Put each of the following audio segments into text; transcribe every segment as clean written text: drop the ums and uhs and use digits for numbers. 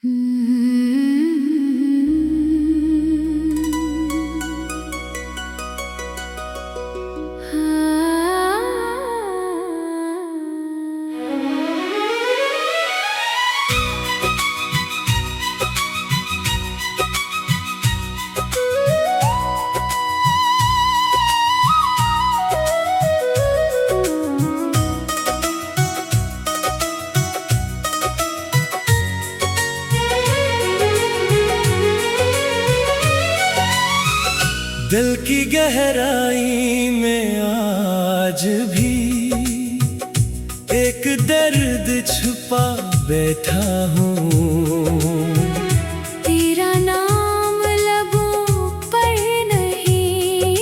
दिल की गहराई में आज भी एक दर्द छुपा बैठा हूँ। तेरा नाम लबों पर नहीं,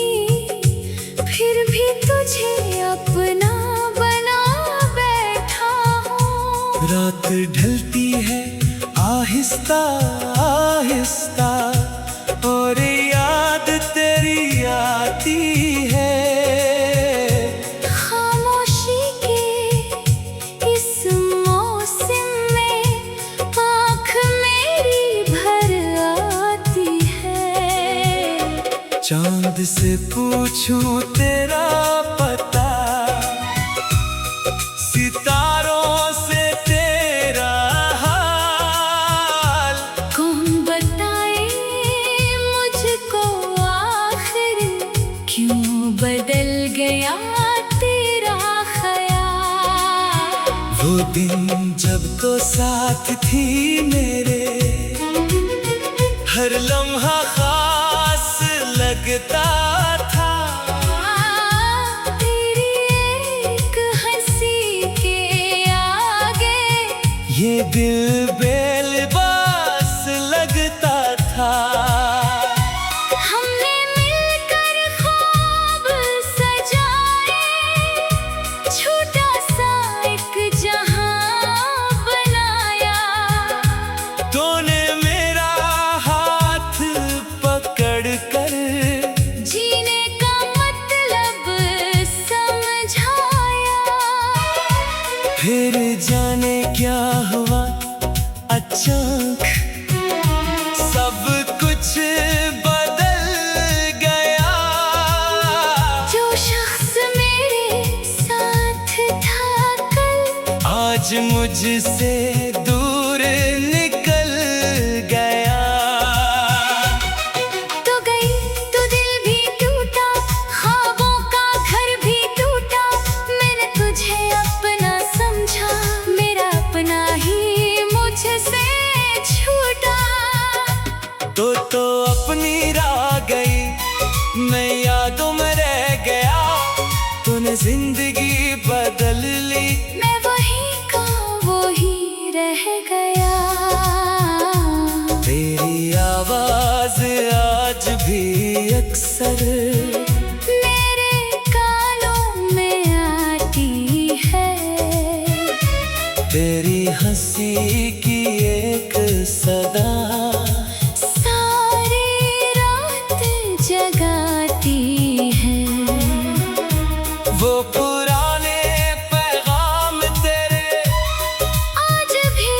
फिर भी तुझे अपना बना बैठा हूँ। रात ढलती है आहिस्ता आहिस्ता और याद तेरी आती है। खामोशी के इस मौसम में आँख मेरी भर आती है। चांद से पूछूं तेरा पता, सितारों से तेरा हाल। कौन बताए मुझको आखिर क्यों बदल गया तेरा ख्याल। वो दिन जब तो साथ थी मेरे, हर लम्हा खास लगता था। तेरी एक हंसी के आगे ये दिल बेलबास लगता था। हमने मिलकर ख्वाब सजाए, छोटा सा एक जहां बनाया। तूने मेरा हाथ पकड़ कर जीने का मतलब समझाया। फिर जाने क्या हुआ अचानक, सब कुछ बदल गया। जो शख्स मेरे साथ था कल, आज मुझसे दूर निकल गया। तो गई तो दिल भी टूटा, ख्वाबों का घर भी टूटा। मैंने तुझे अपना समझा, मेरा अपना ही मुझसे छूटा। तो अपनी राह गई, मैं यादों में रह गया। तूने जिंदगी बदल ली, मैं वही का वही रह गया। तेरी आवाज आज भी अक्सर मेरे कानों में आती है। तेरी हंसी की एक सदा सारी रात जगाती है। वो पुराने पैगाम तेरे आज भी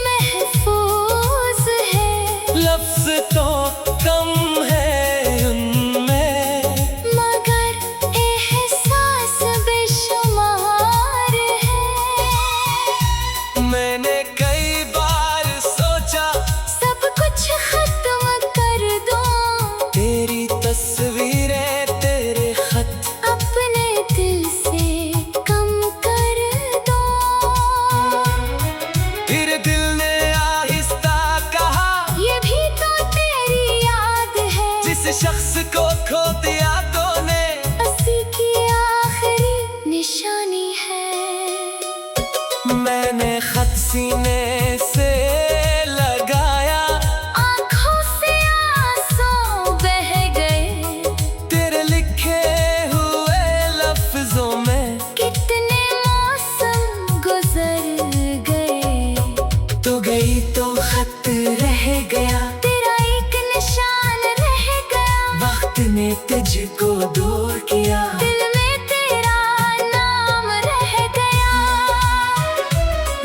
महफूज है, लफ्ज तो कम है उनमें, मगर एहसास बेशुमार है। मैंने कई बार सोचा सब कुछ खत्म कर दूं, तेरी तस्वीरें तेरे खत अपने दिल से कम कर दूं। फिर दिल ने आहिस्ता कहा, ये भी तो तेरी याद है, जिस शख्स को खो दिया तूने। हंसी की आखिरी निशानी है। मैंने खत सीने से लगाया, आँखों से आंसू बह गए, तेरे लिखे हुए लफ्जों में। कितने मौसम गुजर गए। तो गई तो खत रह गया, तेरा एक निशान रह गया। वक्त ने तुझको दूर किया। दिल में तेरा नाम रह गया।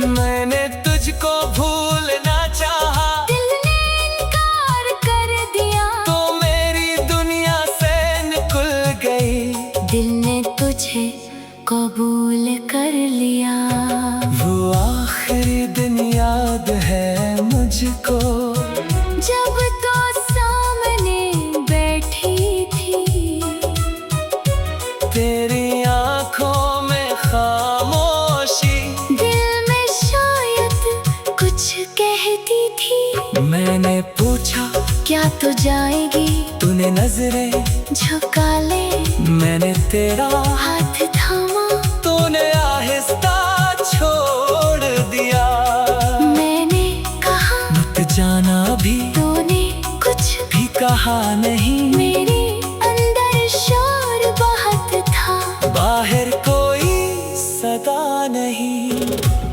मैंने तुझको भूलना चाहा, मुझको। जब तो सामने बैठी थी, तेरी आंखों में खामोशी, दिल में शायद कुछ कहती थी। मैंने पूछा क्या तू जाएगी? तूने नजरें झुका ले, मैंने तेरा हाथ थामा, तूने आहिस्ता छोड़ दिया। मैंने कहा मत जाना भी, तूने कुछ भी कहा नहीं। मेरे अंदर शोर बहुत था, बाहर कोई सदा नहीं।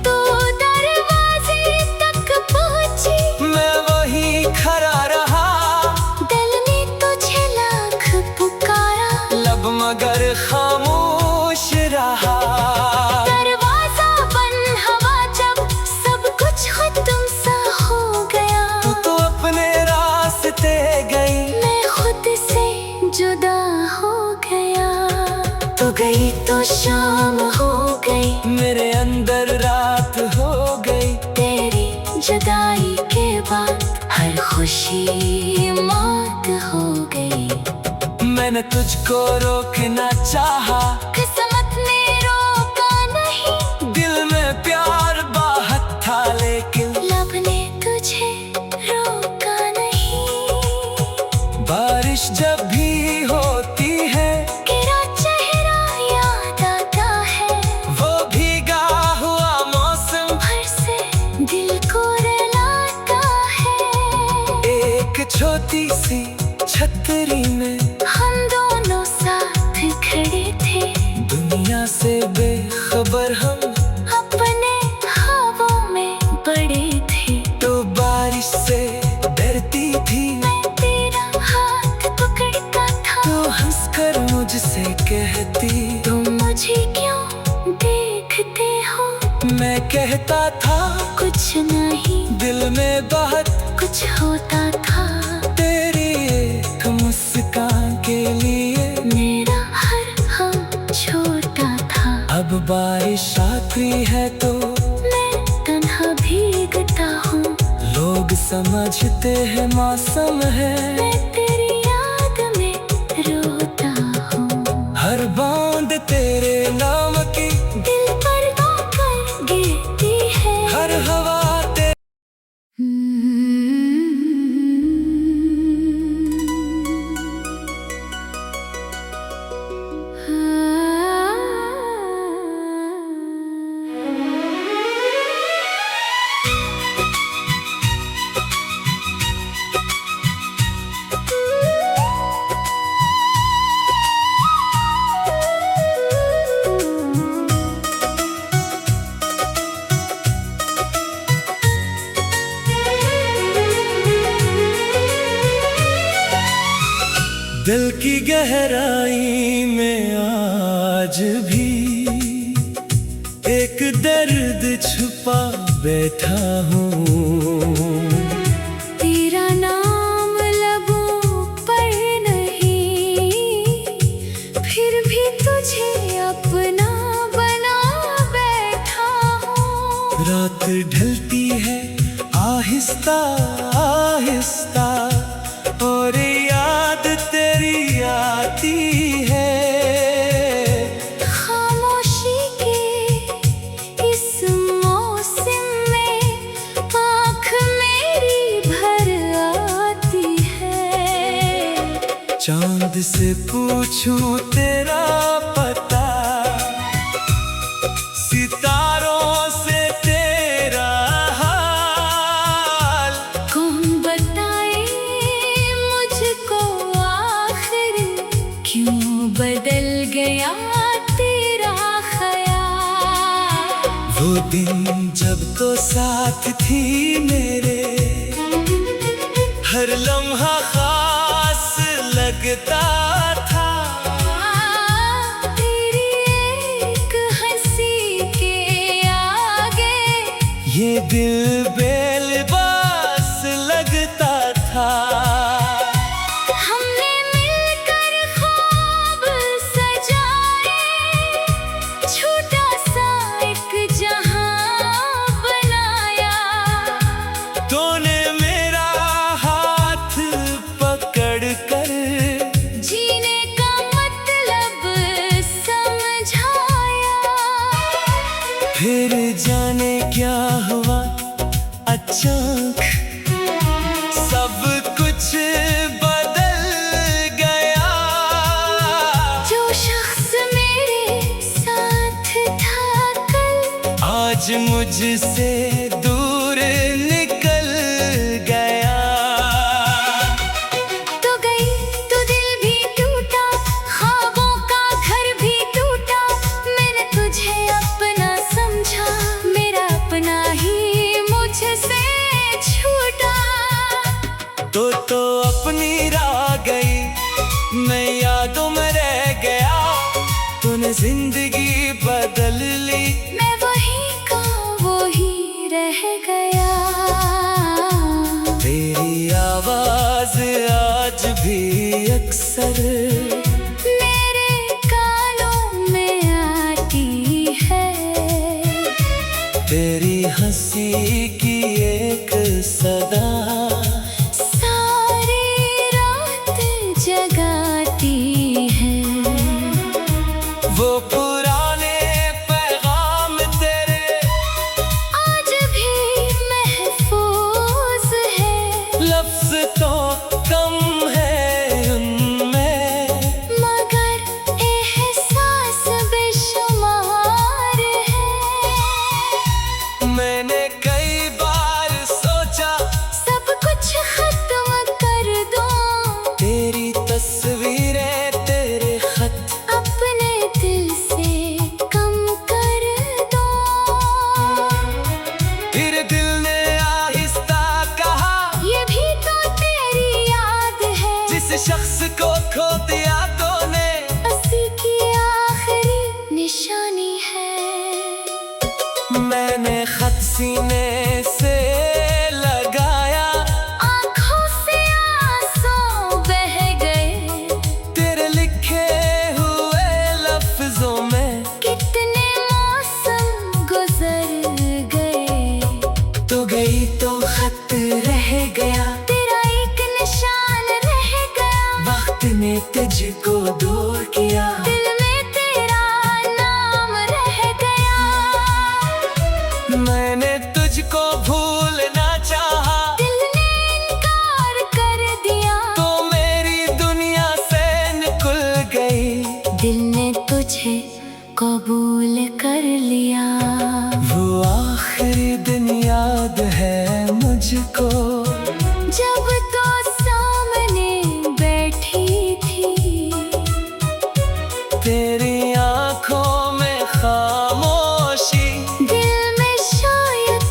तो दरवाजे तक पहुंची, मैं वहीं खड़ा रहा, दिल ने तुझे लाख पुकारा, लब मगर खामोश रहा। दरवाजा बंद हवा जब सब कुछ खत्म सा हो गया। तू अपने रास्ते गई, मैं खुद से जुदा हो गया। तू गई तो शाम हो गई, मेरे अंदर रात हो गई। तेरी जुदाई के बाद हर खुशी मौत हो गई। मैंने तुझको रोकना चाहा, किस्मत ने रोका नहीं, दिल में प्यार बाहत था लेकिन लब ने तुझे रोका नहीं। बारिश जब भी होती है, तेरा चेहरा याद आता है, वो भीगा हुआ मौसम भर से दिल को रुलाता है। एक छोटी सी छतरी में हम दोनों साथ खड़े थे, दुनिया से बेखबर हम, अपने ख्वाबों में बड़े थे। तो बारिश से डरती थी, मैं तेरा हाथ पकड़ता था, तो हंसकर मुझसे कहती तुम मुझे क्यों देखते हो? मैं कहता था कुछ नहीं, दिल में बहुत कुछ होता था। तेरी एक मुस्कान के लिए मेरा हर हम छोटा था। अब बारिश आती है तो मैं तन्हा भीगता हूँ, लोग समझते हैं मौसम है। मैं तेरी याद में रोता हूँ। हर बूंद तेरे नाम की, दिल पर आकर गिरती है। हर हवा दिल की गहराई में आज भी एक दर्द छुपा बैठा हूँ। तेरा नाम लबों पर नहीं, फिर भी तुझे अपना बना बैठा हूँ। रात ढलती है आहिस्ता आहिस्ता, और याद तेरी आती है। खामोशी के इस मौसम में आँख मेरी भर आती है। चांद से पूछूं तेरा पता, सितारों से तेरा हाल, कौन बताए मुझको आखिर क्यों बदल गया तेरा ख्याल। वो दिन जब तो साथ थी मेरे, हर लम्हा खास लगता था। तेरी एक हंसी के आगे ये दिल बेलिबास लगता था। हमने मिलकर ख्वाब सजाए, छोटा सा एक जहां बनाया। तूने मुझसे दूर निकल गया। तो गई तो दिल भी टूटा, ख्वाबों का घर भी टूटा। मैंने तुझे अपना समझा, मेरा अपना ही मुझसे छूटा। तो अपनी राह गई, मैं यादों में रह गया। तूने जिंदगी बदल ली, मैं वही का वही रह गया। तेरी आवाज आज भी अक्सर मेरे कानों में आती है। तेरी हंसी की एक सदा सारी रात जगाती है। वो पुराने पैगाम तेरे आज भी महफूज है। लफ्ज तो कम है उनमें, मगर एहसास बेशुमार है। मैंने कई बार सोचा सब कुछ खत्म कर दूं, तेरी तस्वीरें तेरे खत अपने दिल से कम कर दूं। फिर दिल ने आहिस्ता कहा, ये भी तो तेरी याद है। जिस शख्स को खो दिया तूने उसी की आखिरी निशानी है। मैंने खत सीने से लगाया, आँखों से आंसू बह गए। तेरे लिखे हुए लफ्जों में कितने मौसम गुजर गए। तो गई तो खत रह गया, तेरा एक निशान रह गया। वक्त ने तुझको दूर किया। दिल में तेरा नाम रह गया। मैंने तुझको भूलना चाहा, दिल ने इनकार कर दिया। तो मेरी दुनिया से निकल गई। दिल ने तुझे कबूल कर लिया। वो आखिरी दिन याद है मुझको, जब तो सामने बैठी थी, तेरी आंखों में खामोशी। दिल में शायद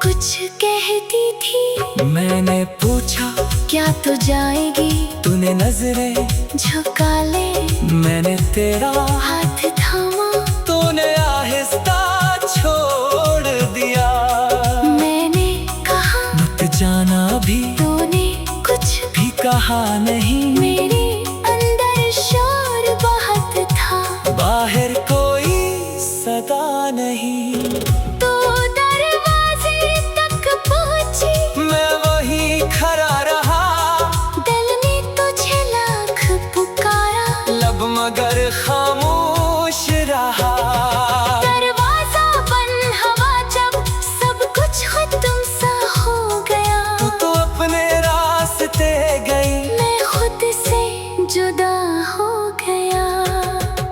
कुछ कहती थी। मैंने पूछा क्या तू जाएगी? तूने नजरें झुका ले, मैंने तेरा हाथ थामा। तूने आहिस्ता छोड़ दिया। मैंने कहा मत जाना भी, तूने कुछ भी कहा नहीं। मेरे अंदर शोर बहुत था। बाहर कोई सदा नहीं, तो दरवाजे तक पहुंची। मैं वहीं खड़ा रहा। दिल ने तुझे लाख पुकारा, लब मगर खामोश रहा। दरवाजा बंद हवा जब सब कुछ खत्म सा हो गया। तो अपने रास्ते गई, मैं खुद से जुदा हो गया।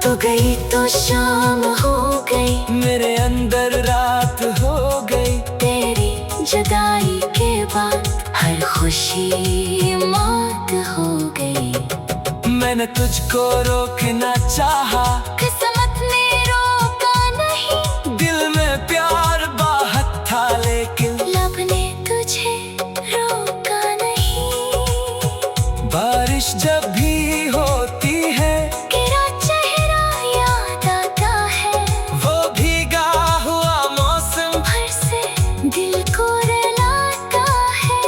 तो गई तो शाम हो गई, मेरे अंदर रात हो गई। तेरी जुदाई के बाद हर खुशी मौत हो गई। मैंने तुझको रोकना चाहा, किस्मत ने रोका नहीं। दिल में प्यार बाहत था लेकिन लब ने तुझे रोका नहीं। बारिश जब भी होती है, तेरा चेहरा याद आता है। वो भीगा हुआ मौसम भर से दिल को रुलाता है।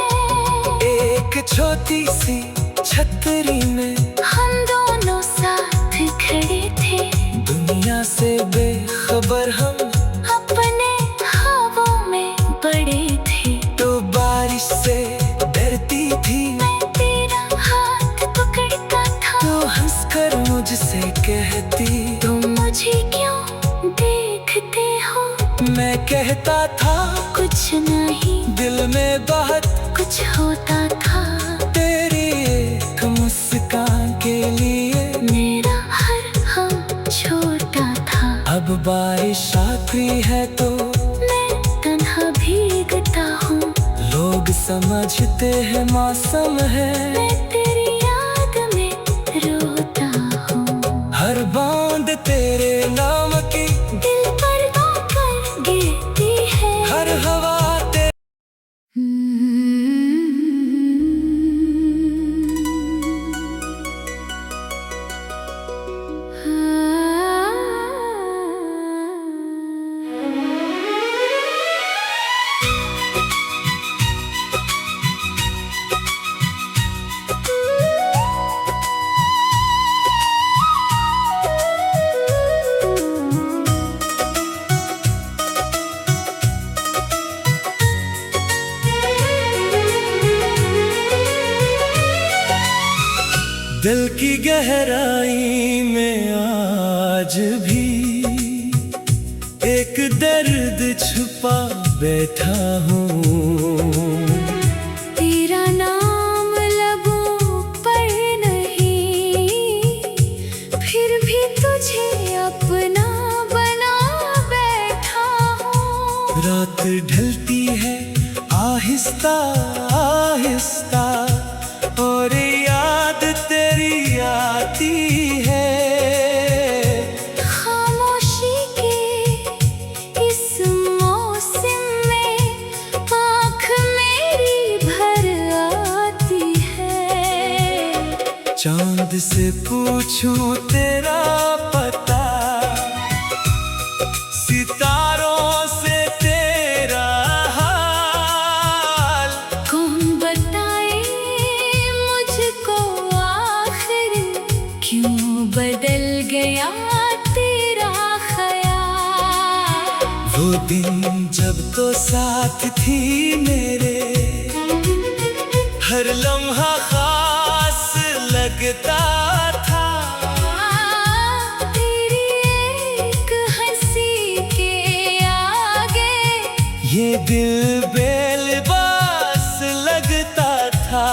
एक छोटी सी छतरी में हम दोनों साथ खड़े थे, दुनिया से बेखबर हम। अपने ख्वाबों में पड़े थे। तो बारिश से डरती थी, मैं तेरा हाथ पकड़ता था। तो हंसकर मुझसे कहती, तुम मुझे क्यों देखते हो? मैं कहता था कुछ नहीं, दिल में बहुत कुछ होता था। तेरी एक मुस्कान के लिए मेरा हर हम छोटा था। अब बारिश आखिरी है तो मैं समझते हैं मौसम है। मैं तेरी याद में रोता हूँ, हर बूंद तेरे नाम की दिल पर आकर गिरती है। हर हवा दिल की गहराई में आज भी एक दर्द छुपा बैठा हूँ। तेरा नाम लबों पर नहीं, फिर भी तुझे अपना बना बैठा हूँ। रात ढलती है आहिस्ता आहिस्ता और याद तेरी आती है। खामोशी के इस मौसम में आँख मेरी भर आती है। चांद से पूछूं तेरा पता, सितारों से तेरा हाल। कौन बताए मुझको आखिर क्यों बदल गया तेरा ख्याल। वो दिन जब तो साथ थी मेरे, हर लम्हा खास लगता था। तेरी एक हंसी के आगे ये दिल बेलिबास लगता था।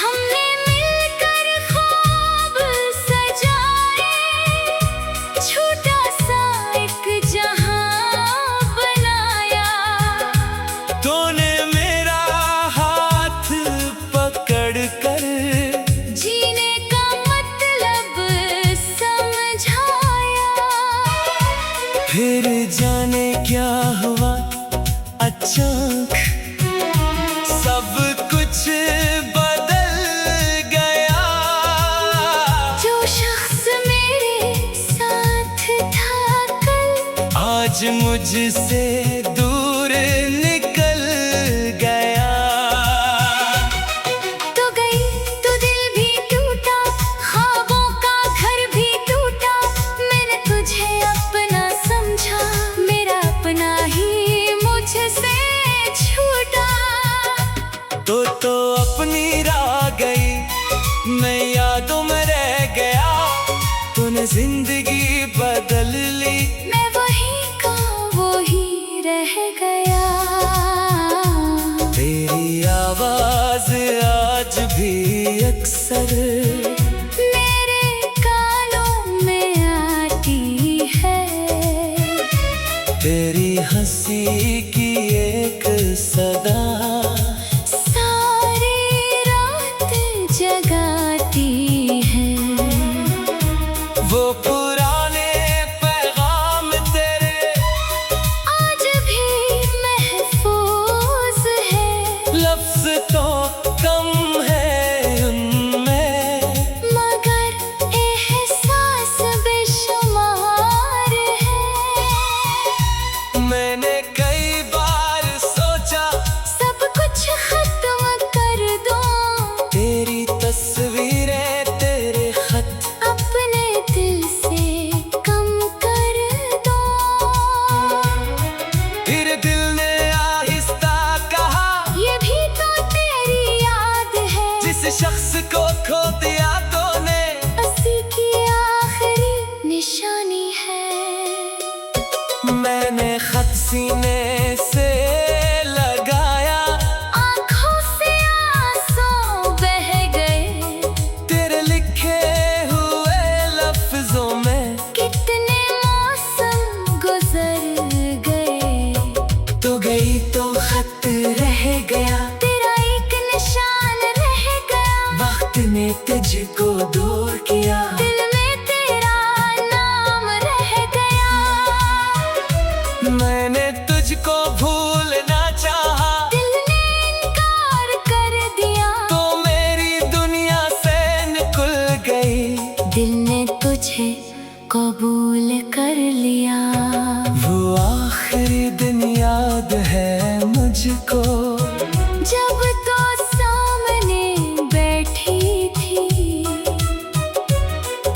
हमने मिलकर ख्वाब सजाए, छोटा सा एक जहां बनाया। तूने मेरा हाथ पकड़ कर जीने का मतलब समझाया। फिर जाने क्या हुआ अचानक, सब कुछ बदल गया। जो शख्स मेरे साथ था कल, आज मुझसे दूर निकल गया। तो गई तो दिल भी टूटा, ख्वाबों का घर भी टूटा। मैंने तुझे अपना समझा, मेरा अपना ही मुझसे छूटा। तो अपनी राह गई, मैं यादों में रह गया। तूने जिंदगी बदल ली, मैं वही का वही रह गया। तेरी आवाज आज भी अक्सर मेरे कानों में आती है। तेरी हंसी की एक सदा सारी रात जगाती है। वो पुराने पैगाम तेरे आज भी महफूज है। लफ्ज तो कम है उनमें, मगर एहसास बेशुमार है। मैंने कई बार सोचा सब कुछ खत्म कर दूं, तेरी तस्वीरें तेरे खत अपने दिल से कम कर दूं। फिर दिल ने आहिस्ता कहा, ये भी तो तेरी याद है। जिस शख्स को खो दिया तूने हंसी की आखिरी निशानी है। मैंने खत सीने से लगाया, आँखों से आंसू बह गए। तेरे लिखे हुए लफ्जों में कितने मौसम गुजर गए। तो गई तो खत रह रह गया, तेरा एक निशान रह गया। वक्त ने तुझको दूर किया, दिल में तेरा नाम रह गया। मैंने तुझको भूलना चाहा, दिल ने इनकार कर दिया, तो मेरी दुनिया से निकल गई। दिल ने तुझे कबूल कर लिया। वो आखिरी दिन याद है मुझको, जब तो सामने बैठी थी,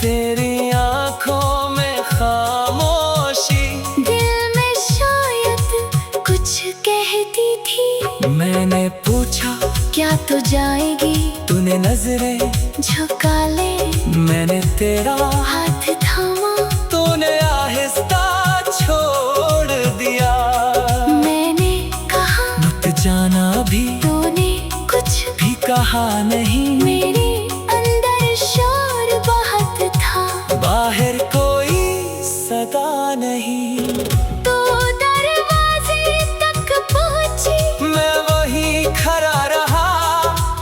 तेरी आंखों में खामोशी, दिल में शायद कुछ कहती थी। मैंने पूछा क्या तू जाएगी? तूने नजरें झुका ले, मैंने तेरा हाथ थामा, तूने आहिस्ता छोड़ दिया। मैंने कहा मत जाना भी, तूने कुछ भी कहा नहीं। मेरे अंदर शोर बहुत था, बाहर कोई सदा नहीं। तो दरवाजे तक पहुंची, मैं वहीं खड़ा रहा,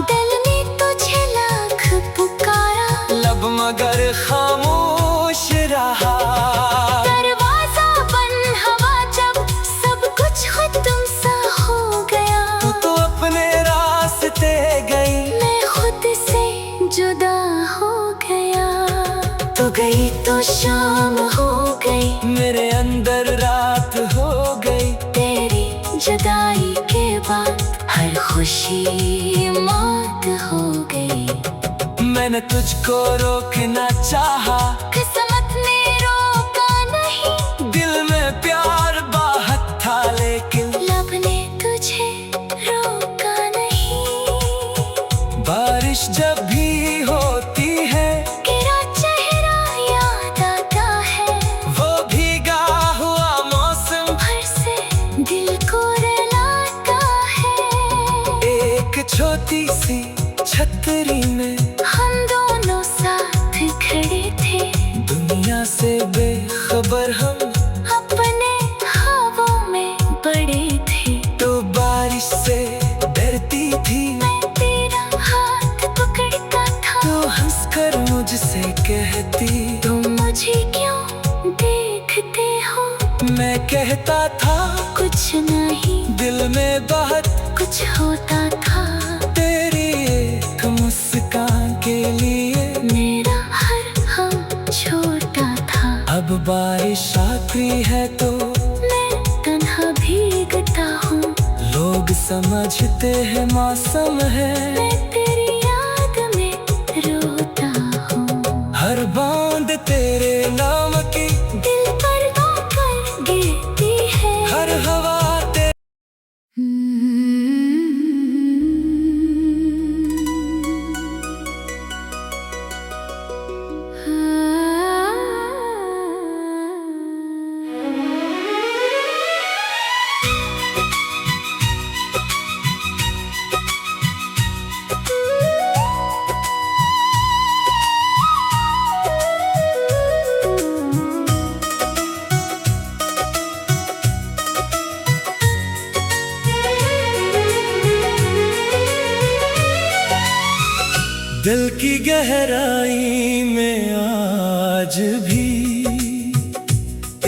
दिल ने तुझे लाख पुकारा, लब मगर खामोश रहा। दरवाजा बंद हवा जब सब कुछ खत्म सा हो गया। तो अपने रास्ते गई, मैं खुद से जुदा हो गया। तू गई तो शाम हो गई, मेरे अंदर रात हो गई। तेरी जुदाई के बाद हर खुशी मौत हो गई। मैंने तुझको रोकना चाहा, किस्मत ने रोका नहीं, दिल में प्यार बाहत था, लेकिन लब ने तुझे रोका नहीं। बारिश जब भी होती है, तेरा चेहरा याद आता है, वो भीगा हुआ मौसम भर से दिल को रुलाता है। एक छोटी सी छतरी में हम दोनों साथ खड़े थे, दुनिया से बेखबर हम, अपने ख्वाबों में बड़े थे। तो बारिश से डरती थी, मैं तेरा हाथ पकड़ता था, तो हंसकर मुझसे कहती, तुम मुझे क्यों देखते हो? मैं कहता था कुछ नहीं, दिल में बहुत कुछ होता था। तेरी एक मुस्कान के लिए मेरा हर हम छोटा था। अब बारिश आखिरी है तो मैं तन्हा भीगता हूँ, लोग समझते हैं मौसम है। मैं तेरी याद में रोता हूँ। हर बूंद तेरे नाम की, दिल पर आकर गिरती है। हर हवा तेरे दिल की गहराई में आज भी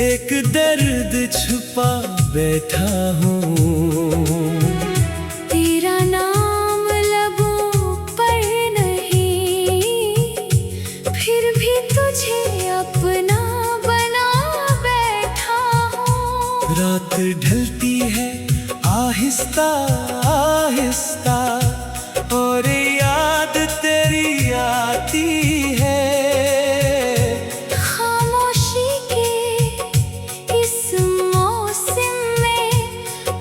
एक दर्द छुपा बैठा हूँ। तेरा नाम लबों पर नहीं, फिर भी तुझे अपना बना बैठा हूँ। रात ढलती है आहिस्ता आहिस्ता, और याद तेरी आती है। खामोशी के इस मौसम में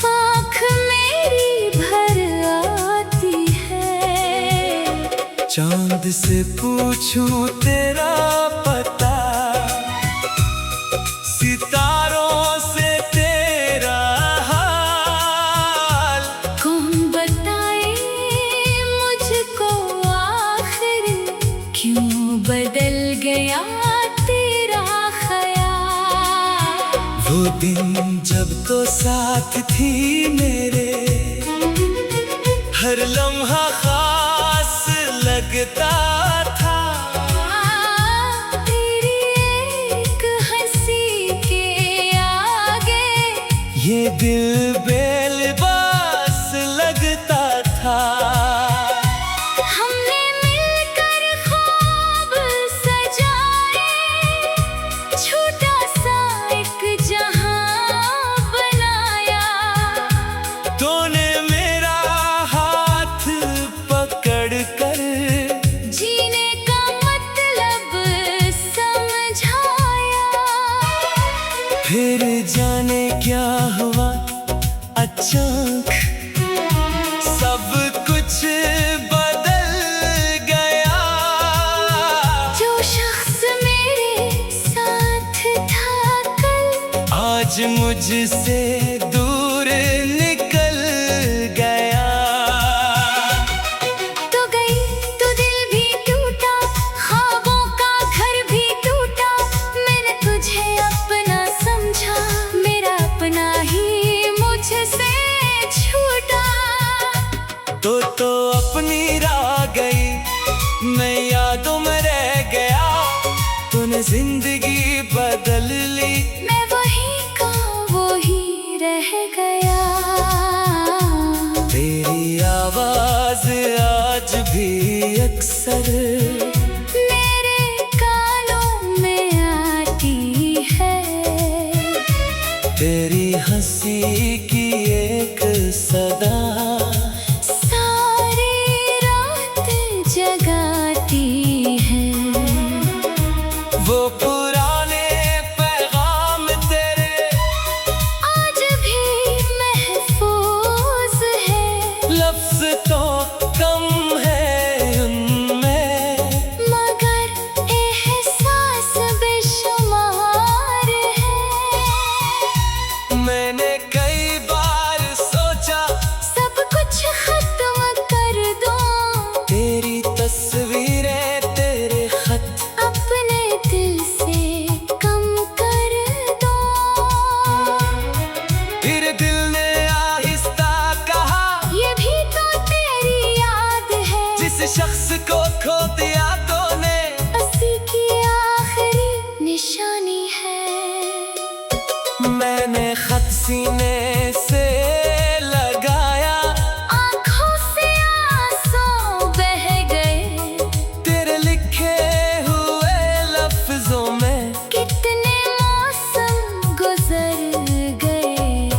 आँख मेरी भर आती है। चांद से पूछूं तेरा पता, सितारों से तेरा हाल, कौन बताए मुझको आखिर क्यों बदल गया तेरा ख्याल। वो दिन जब तो साथ थी मेरे, हर लम्हा खास लगता था। तेरी एक हंसी के आगे ये दिल बेलिबास लगता था। हमने मिलकर ख्वाब सजाए, छोटा सा एक जहां बनाया। तूने मेरा हाथ पकड़ कर जीने का मतलब समझाया। फिर जाने क्या हुआ अचानक सब कुछ बदल गया। जो शख्स मेरे साथ था कल, आज मुझसे दूर निकल गया। तो गई तो दिल भी टूटा, ख्वाबों का घर भी टूटा। मैंने तुझे अपना समझा, मेरा अपना ही मुझसे छूटा। तो अपनी राह गई, मैं यादों में रह गया। तूने जिंदगी बदल ली, मैं वही का वही रह गया। तेरी आवाज आज भी अक्सर मेरे कानों में आती है। तेरी हंसी की एक सदा सारी रात जगाती है। वो पुराने पैगाम तेरे आज भी महफूज है, लफ्ज तो कम है उनमें, मगर एहसास बेशुमार है। मैंने कई बार सोचा सब कुछ खत्म कर दूं, तेरी तस्वीरें तेरे खत अपने दिल से कम कर दूं। फिर दिल ने आहिस्ता कहा, ये भी तो तेरी याद है, जिस शख्स को खो दिया तूने उसी की आखिरी निशानी है। मैंने खत सीने से लगाया, आँखों से आंसू बह गए, तेरे लिखे हुए लफ्जों में कितने मौसम गुजर गए।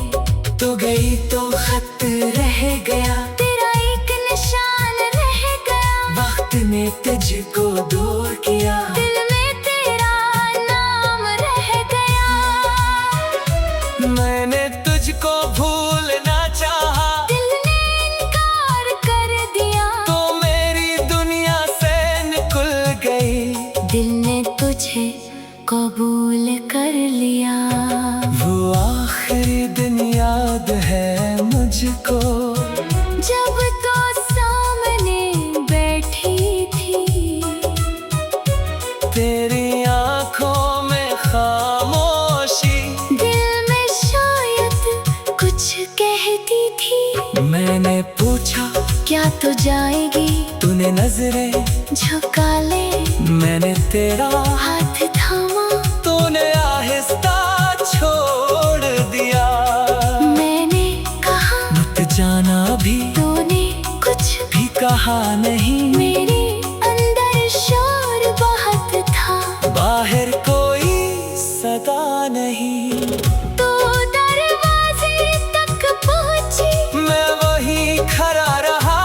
तो गई तो खत रह गया, तेरा एक निशान रह गया, वक्त ने तुझको दूर किया। दिल में तेरा नाम रह गया। मैंने तुझको भूलना चाहा, दिल ने इनकार कर दिया, तो मेरी दुनिया से निकल गई। दिल ने तुझे कबूल कर लिया। वो आखिरी दिन याद है मुझको, जब तो सामने बैठी थी, तेरी आंखों में खामोशी, दिल में शायद कुछ कहती थी। मैंने पूछा क्या तू जाएगी, तूने नजरें झुका ले, मैंने तेरा हाथ थामा, तूने आहिस्ता छोड़ दिया। मैंने कहा मत जाना भी, तूने कुछ भी कहा नहीं। मेरे अंदर शोर बहुत था, बाहर कोई सदा नहीं। तो दरवाजे तक पहुंची, मैं वही खड़ा रहा,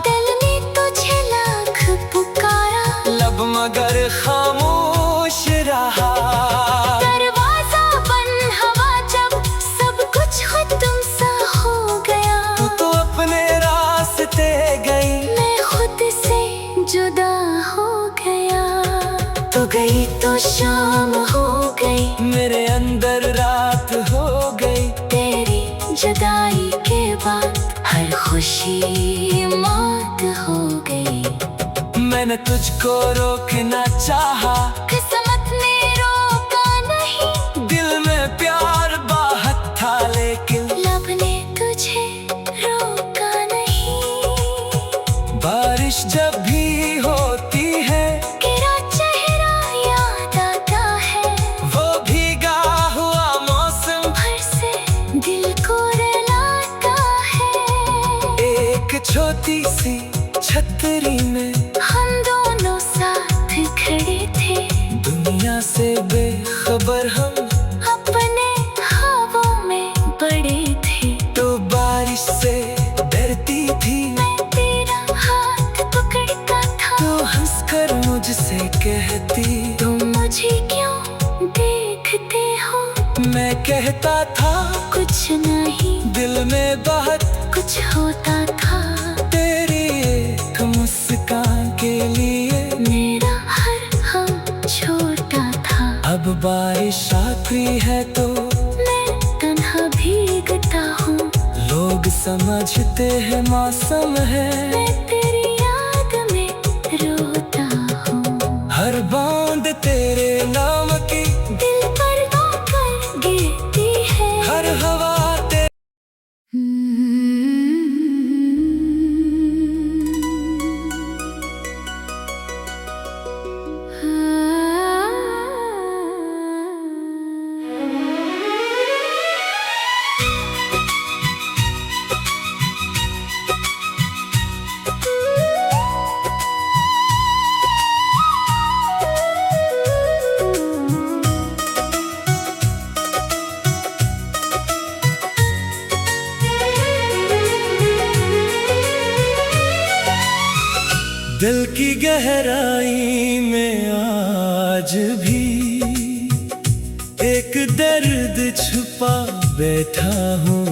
दिल ने तुझे लाख पुकारा, लब मगर खामोश रहा। दरवाजा बंद हवा जब सब कुछ खत्म सा हो गया। तो अपने रास्ते गई, मैं खुद से जुदा हो गया। तो गई तो शाम हो गई, मेरे अंदर रात हो गई। तेरी जुदाई के बाद हर खुशी मौत हो गई। मैंने तुझको रोकना चाहा, किस्मत ने रोका नहीं, दिल में प्यार बाहत था लेकिन लब ने तुझे रोका नहीं। बारिश जब भी होती है, तेरा चेहरा याद आता है। वो भीगा हुआ मौसम भर से दिल को रुलाता है। एक छोटी सी छतरी में हम दोनों साथ खड़े थे, दुनिया से बेखबर हम अपने ख्वाबों में बड़े थे। तो बारिश से डरती थी, मैं तेरा हाथ पकड़ता था, तो हंसकर मुझसे कहती, तुम मुझे क्यों देखते हो? मैं कहता था कुछ नहीं, दिल में बहुत कुछ होता था। तेरी एक मुस्कान के लिए मेरा हर हम छोटा था। अब बारिश आती है तो मैं तन्हा भीगता हूँ, लोग समझते हैं मौसम है। मैं तेरी याद में रोता हूँ। हर बूंद तेरे नाम की, दिल पर आकर गिरती है। हर हवा दिल की गहराई में आज भी एक दर्द छुपा बैठा हूँ।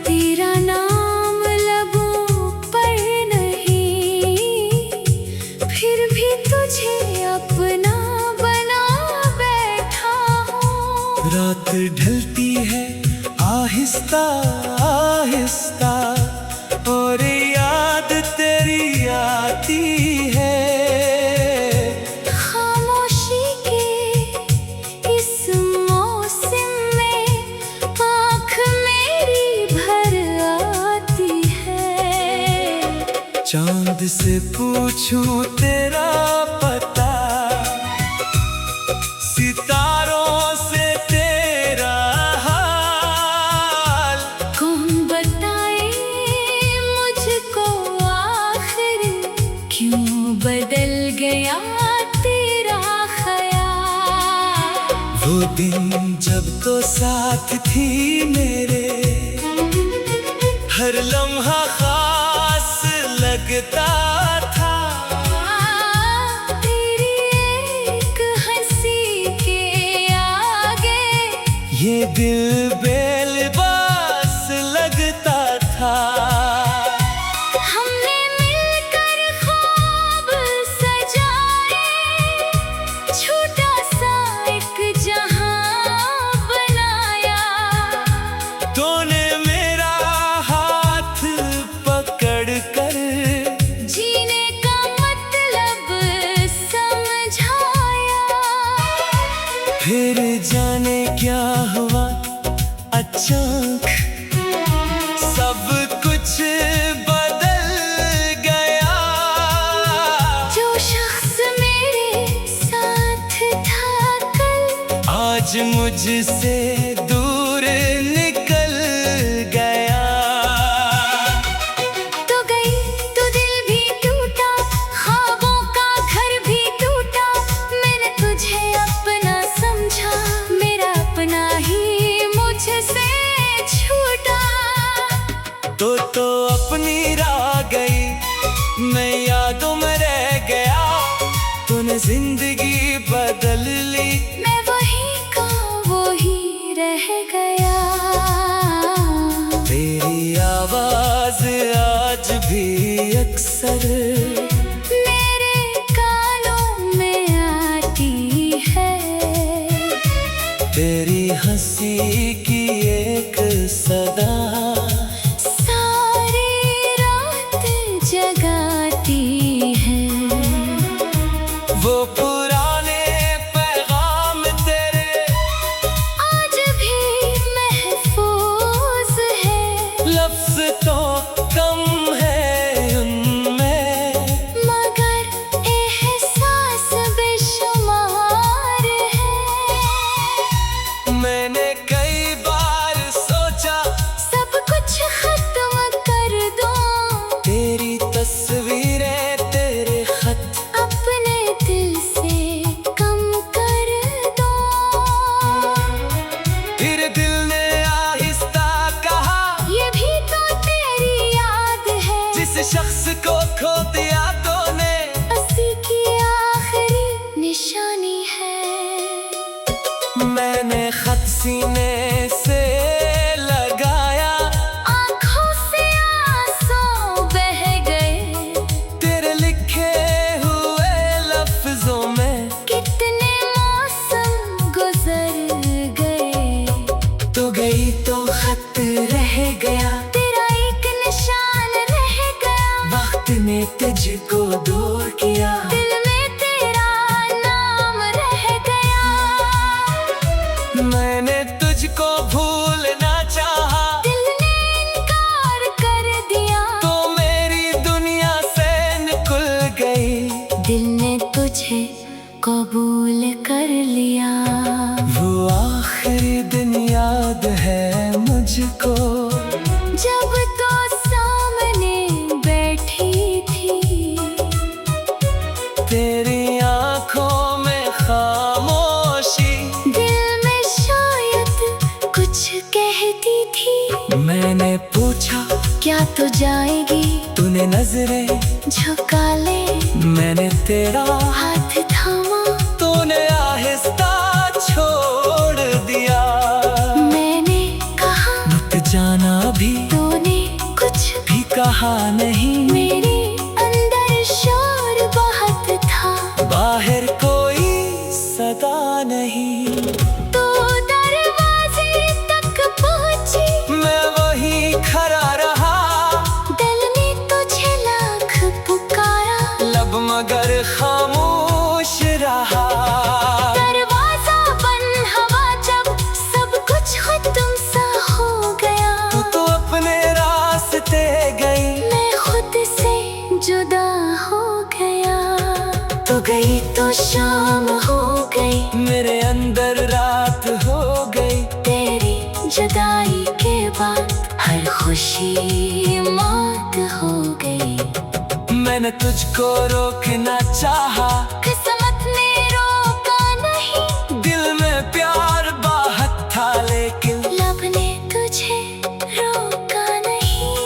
तेरा नाम लबों पर नहीं, फिर भी तुझे अपना बना बैठा हूँ। रात ढलती है आहिस्ता आहिस्ता, और याद तेरी आती है। खामोशी के इस मौसम में आँख मेरी भर आती है। चांद से पूछूं तेरा पता, सितारों से तेरा हाल, कौन बताए मुझको आखिर क्यों बदल गया तेरा ख्याल। वो दिन जब तो साथ थी मेरे, हर लम्हा खास लगता था। तेरी एक हंसी के आगे ये दिल बेलबास लगता था। हमने मिलकर ख्वाब सजाए, छोटा सा एक जहां बनाया। तूने मेरा हाथ पकड़ कर जीने का मतलब समझाया। फिर जाने क्या हुआ अचानक, सब कुछ बदल गया। जो शख्स मेरे साथ था कल, आज मुझसे दूर निकल गया। तो गई तो दिल भी टूटा, ख्वाबों का घर भी टूटा। मैंने तुझे अपना समझा, मेरा अपना ही मुझसे छूटा। तो अपनी राह गई, मैं यादों में रह गया। तूने जिंदगी बदल ली, मैं वही का वही रह गया। तेरी आवाज आज भी अक्सर मेरे कानों में आती है। तेरी हंसी की एक सदा सारी रात जगाती है। वो पुराने पैगाम तेरे आज भी महफूज है। लफ्ज तो कम है उन शख्स को खो दिया तूने, हंसी की आखिरी निशानी है। मैंने खत सीने से लगाया, आँखों से आंसू बह गए, तेरे लिखे हुए लफ्जों में कितने मौसम गुजर गए। तो गई तो खत रह गया, तेरा एक निशान रह गया, वक्त ने तुझको दूर किया, दिल में तेरा नाम रह गया। मैंने तुझको भूलना चाहा, दिल ने इनकार कर दिया, तो मेरी दुनिया से निकल गई। दिल ने तुझे कबूल कर लिया। वो आखिरी दिन याद है मुझको, जब तो सामने बैठी थी, तेरी आंखों में खामोशी, दिल में शायद कुछ कहती थी। मैंने पूछा क्या तू जाएगी, तूने नजरें झुका ले, मैंने तेरा हाथ थामा, तूने आहिस्ता छोड़ दिया। मैंने कहा रुक जाना भी, तूने कुछ भी कहा नहीं, मेरे अंदर शोर बहुत था। बाहर कोई सदा नहीं, तो दरवाजे तक पहुंची, मैं वहीं खड़ा रहा, दिल ने तुझे लाख पुकारा, लब मगर खामोश रहा। दरवाजा बंद हवा जब सब कुछ खत्म सा हो गया, तो अपने रास्ते गई, मैं खुद से जुदा हो गया। तो गई तो शाम हो गई, मेरे अंदर रात हो गई, तेरी जुदाई के बाद हर खुशी मौत हो गई। मैंने तुझको रोकना चाहा, किस्मत ने रोका नहीं, दिल में प्यार बाहत था लेकिन लब ने तुझे रोका नहीं।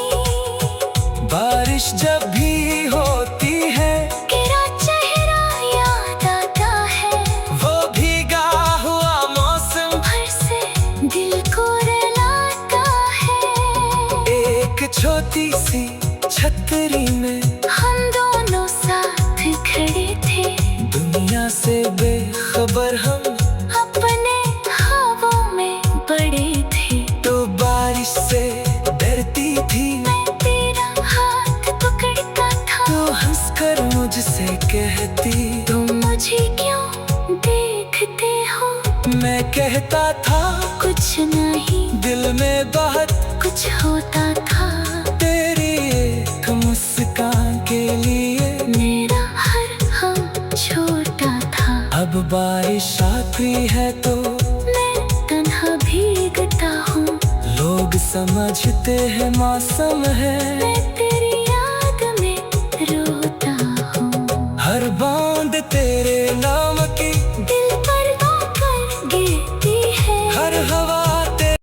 बारिश जब भी होती है, तेरा चेहरा याद आता है, वो भीगा हुआ मौसम भर से दिल को रुलाता है। एक छोटी सी छतरी में हम दोनों साथ खड़े थे, दुनिया से बेखबर हम, अपने ख्वाबों में बड़े थे। तो बारिश से डरती थी, मैं तेरा हाथ पकड़ता था, तो हंसकर मुझसे कहती, तुम मुझे क्यों देखते हो। मैं कहता था कुछ नहीं, दिल में बहुत, कुछ होता था, तेरी एक मुस्कान के लिए मेरा हर हम छोटा था। अब बारिश आती है तो मैं तन्हा भीगता हूँ, लोग समझते हैं मौसम है, मैं तेरी याद में रोता हूँ। हर बूंद तेरे नाम की, दिल पर आकर गिरती है, हर हवा तेरे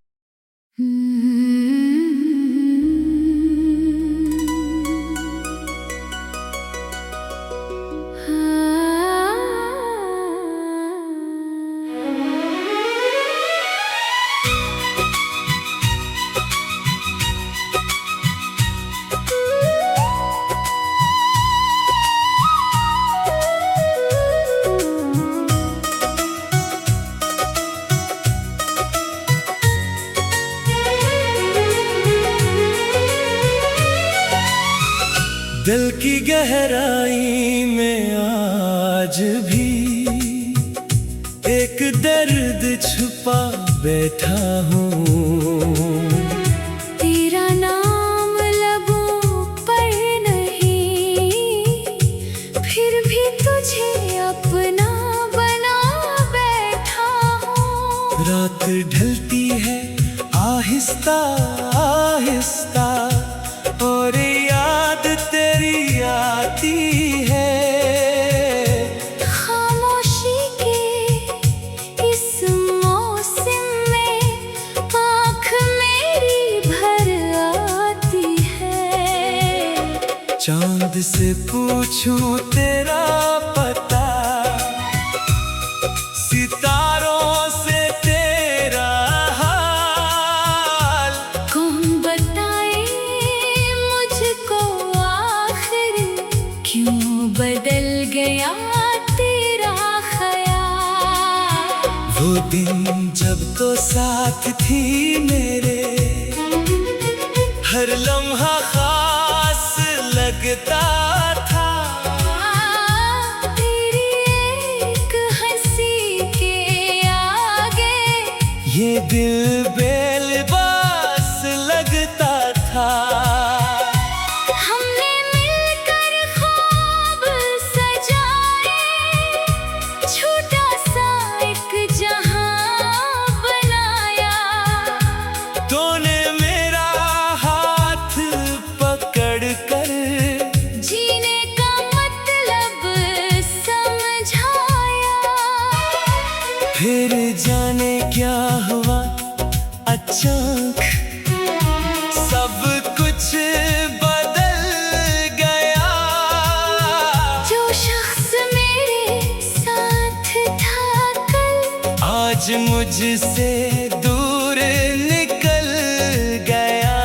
दिल की गहराई में आज भी एक दर्द छुपा बैठा हूँ। तेरा नाम लबों पर नहीं, फिर भी तुझे अपना बना बैठा हूँ। रात ढलती है आहिस्ता आहिस्ता, और याद तेरी आती है। खामोशी के इस मौसम में चांद से पूछूं तेरा पता, सितारों से तेरा हाल। कौन बताए मुझको आखिर क्यों बदल गया तेरा ख्याल। वो दिन जब तो साथ थी मेरे, हर लम्हा खास लगता था। तेरी एक हंसी के आगे ये दिल बेलिबास लगता था। हमने मिलकर ख्वाब सजाए, छोटा सा एक जहां बनाया। तूने मेरा हाथ पकड़ कर जीने का मतलब समझाया। फिर जाने क्या हुआ अचानक, सब कुछ बदल गया। जो शख्स मेरे साथ था कल, आज मुझसे दूर निकल गया।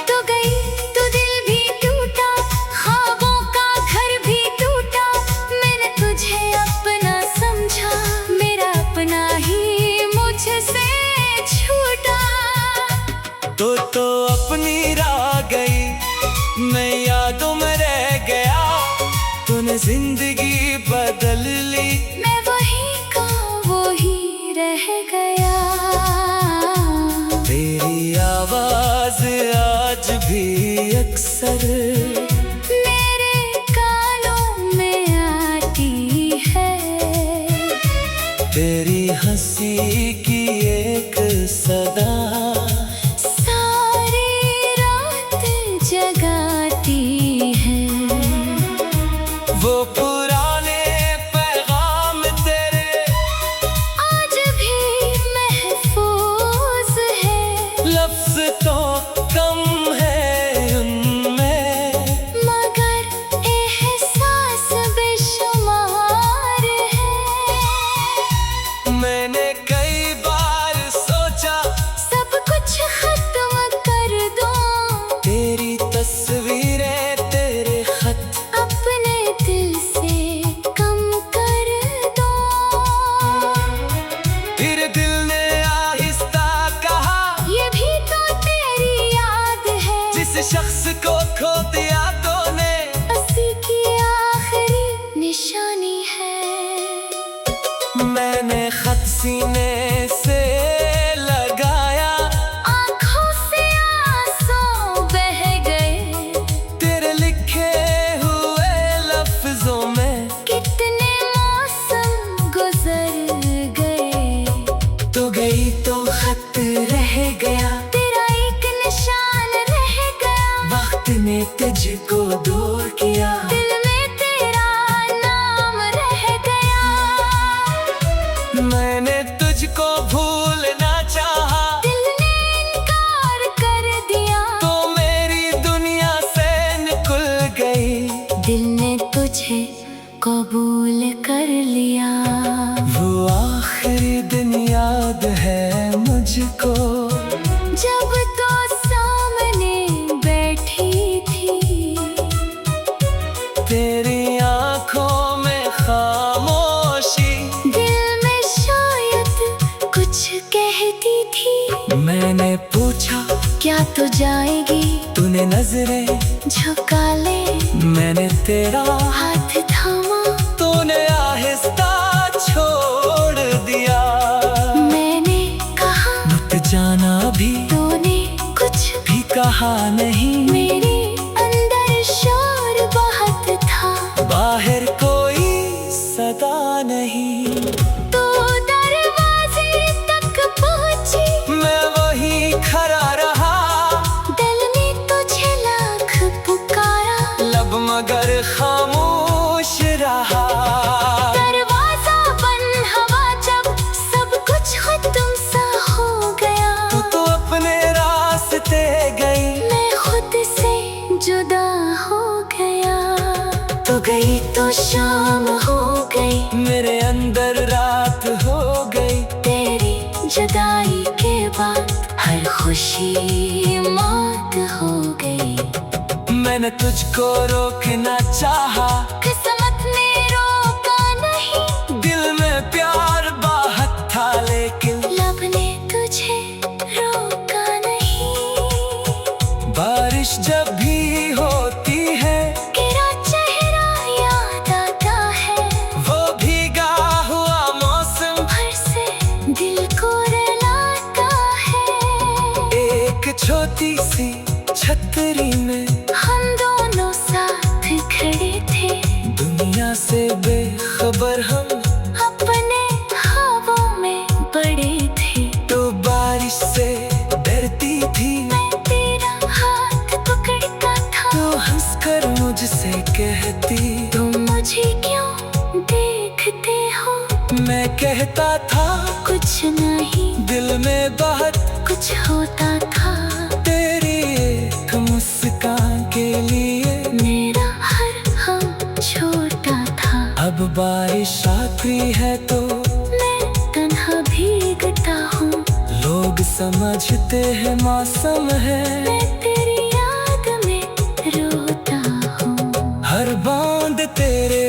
तो गई तो दिल भी टूटा, ख्वाबों का घर भी टूटा। मैंने तुझे अपना समझा, मेरा अपना ही मुझसे छूटा। तो अपनी राह गई, मैं यादों में रह गया। तूने जिंदगी बदल ली, मैं वही का वही रह गया। तेरी आवाज आज भी अक्सर मेरे कानों में आती है। तेरी हंसी की एक सदा सारी रात जगाती है। वो पुराने पैगाम तेरे आज भी महफूज है। लफ्ज तो कम है उनमें, मगर एहसास बेशुमार है। मैंने कई बार सोचा सब कुछ खत्म कर दूं, तेरी तस्वीरें तेरे खत अपने दिल से कम कर दूं। फिर दिल ने आहिस्ता कहा, ये भी तो तेरी याद है। जिस शख्स को खो दिया तूने हंसी की आखिरी निशानी है। मैंने खत सीने से लगाया, आँखों से आंसू बह गए। तेरे लिखे हुए लफ्जों में कितने मौसम गुजर गए। तो गई तो खत रह गया, तेरा एक निशान रह गया। वक्त ने तुझको दूर किया। दिल में तेरा नाम रह गया। मैंने तुझको भूलना चाहा, दिल ने इनकार कर दिया। तो मेरी दुनिया से निकल गई। दिल ने तुझे कबूल कर लिया। वो आखिरी दिन याद है मुझको, जब तो सामने बैठी थी, तेरी आंखों में खामोशी। दिल में शायद कुछ कहती थी। मैंने पूछा क्या तू जाएगी? तूने नजरें झुका ले, मैंने तेरा हाथ थामा। तूने आहिस्ता छोड़ दिया। मैंने कहा मत जाना भी, तूने कुछ भी कहा नहीं। मेरे अंदर शोर बहुत था, बाहर कोई सदा नहीं। तो दरवाजे तक पहुंची। मैं वहीं खड़ा रहा, दिल ने तुझे लाख पुकारा, लब मगर खामोश रहा। दरवाजा बंद हवा जब सब कुछ खत्म सा हो गया। तू तो अपने रास्ते गई, मैं खुद से शाम हो गई, मेरे अंदर रात हो गई। तेरी जुदाई के बाद हर खुशी मौत हो गई। मैंने तुझको रोकना चाहा, किस्मत ने रोका नहीं, दिल में प्यार बाहत था लेकिन लब ने तुझे रोका नहीं। बारिश जब भी होती है, तेरा चेहरा याद आता है, वो भीगा हुआ मौसम भर से दिल को रुलाता है। एक छोटी सी छतरी में हम दोनों साथ खड़े थे, दुनिया से बेखबर हम, अपने ख्वाबों में बड़े थे। तो बारिश से डरती थी, मैं तेरा हाथ पकड़ता था, तो हंसकर मुझसे कहती, तुम मुझे क्यों देखते हो? मैं कहता था कुछ नहीं, दिल में बहुत कुछ होता था। तेरी एक मुस्कान के लिए मेरा हर हम छोटा था। अब बारिश आखिरी है तो मैं तन्हा भीगता हूँ, लोग समझते हैं मौसम है। मैं तेरी याद में रोता हूँ। हर बूंद तेरे